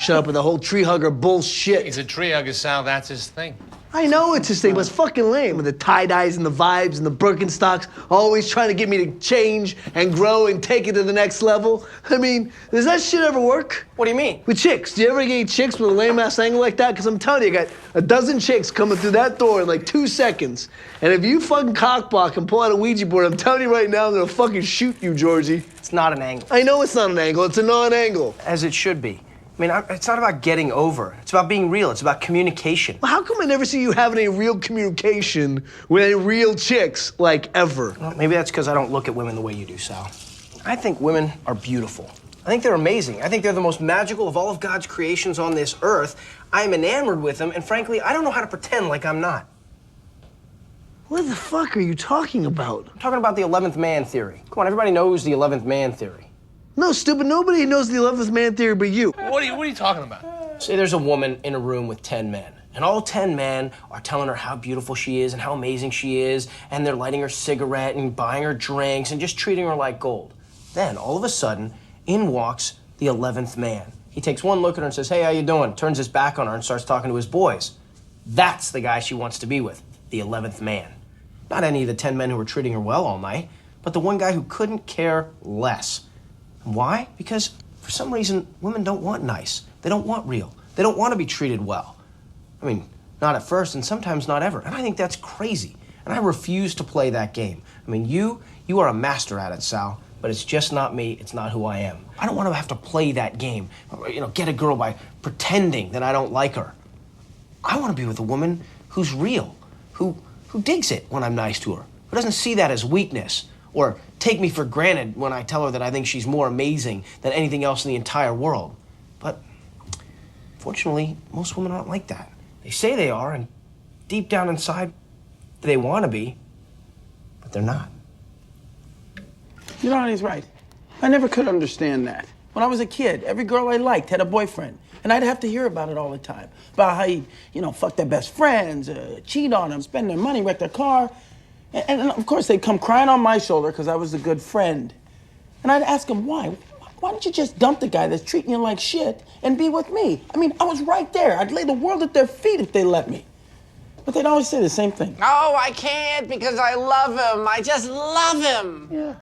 shut up with the whole tree hugger bullshit. He's a tree hugger, Sal. That's his thing. I know it's his thing, but it's fucking lame. With the tie-dyes and the vibes and the Birkenstocks, always trying to get me to change and grow and take it to the next level. I mean, does that shit ever work? What do you mean? With chicks. Do you ever get chicks with a lame-ass angle like that? Because I'm telling you, I got a dozen chicks coming through that door in like 2 seconds. And if you fucking cockblock and pull out a Ouija board, I'm telling you right now, I'm gonna fucking shoot you, Georgie. It's not an angle. I know it's not an angle, it's a non-angle. As it should be. I mean, it's not about getting over. It's about being real. It's about communication. Well, how come I never see you having any real communication with any real chicks, like, ever? Well, maybe that's because I don't look at women the way you do, Sal. I think women are beautiful. I think they're amazing. I think they're the most magical of all of God's creations on this earth. I am enamored with them, and frankly, I don't know how to pretend like I'm not. What the fuck are you talking about? I'm talking about the 11th man theory. Come on, everybody knows the 11th man theory. No, stupid, nobody knows the 11th man theory but you. What are you talking about? Say there's a woman in a room with 10 men, and all 10 men are telling her how beautiful she is and how amazing she is, and they're lighting her cigarette and buying her drinks and just treating her like gold. Then, all of a sudden, in walks the 11th man. He takes one look at her and says, "Hey, how you doing?" Turns his back on her and starts talking to his boys. That's the guy she wants to be with, the 11th man. Not any of the 10 men who were treating her well all night, but the one guy who couldn't care less. Why? Because for some reason, women don't want nice. They don't want real. They don't want to be treated well. I mean, not at first and sometimes not ever. And I think that's crazy. And I refuse to play that game. I mean, you are a master at it, Sal, but it's just not me. It's not who I am. I don't want to have to play that game, get a girl by pretending that I don't like her. I want to be with a woman who's real, who digs it when I'm nice to her, who doesn't see that as weakness, or take me for granted when I tell her that I think she's more amazing than anything else in the entire world. But fortunately, most women aren't like that. They say they are, and deep down inside, they want to be, but they're not. You know, he's right. I never could understand that. When I was a kid, every girl I liked had a boyfriend, and I'd have to hear about it all the time. About how he, fuck their best friends, cheat on them, spend their money, wreck their car. And of course, they'd come crying on my shoulder because I was a good friend. And I'd ask them, why? Why don't you just dump the guy that's treating you like shit and be with me? I mean, I was right there. I'd lay the world at their feet if they let me. But they'd always say the same thing. Oh, I can't because I love him. I just love him. Yeah.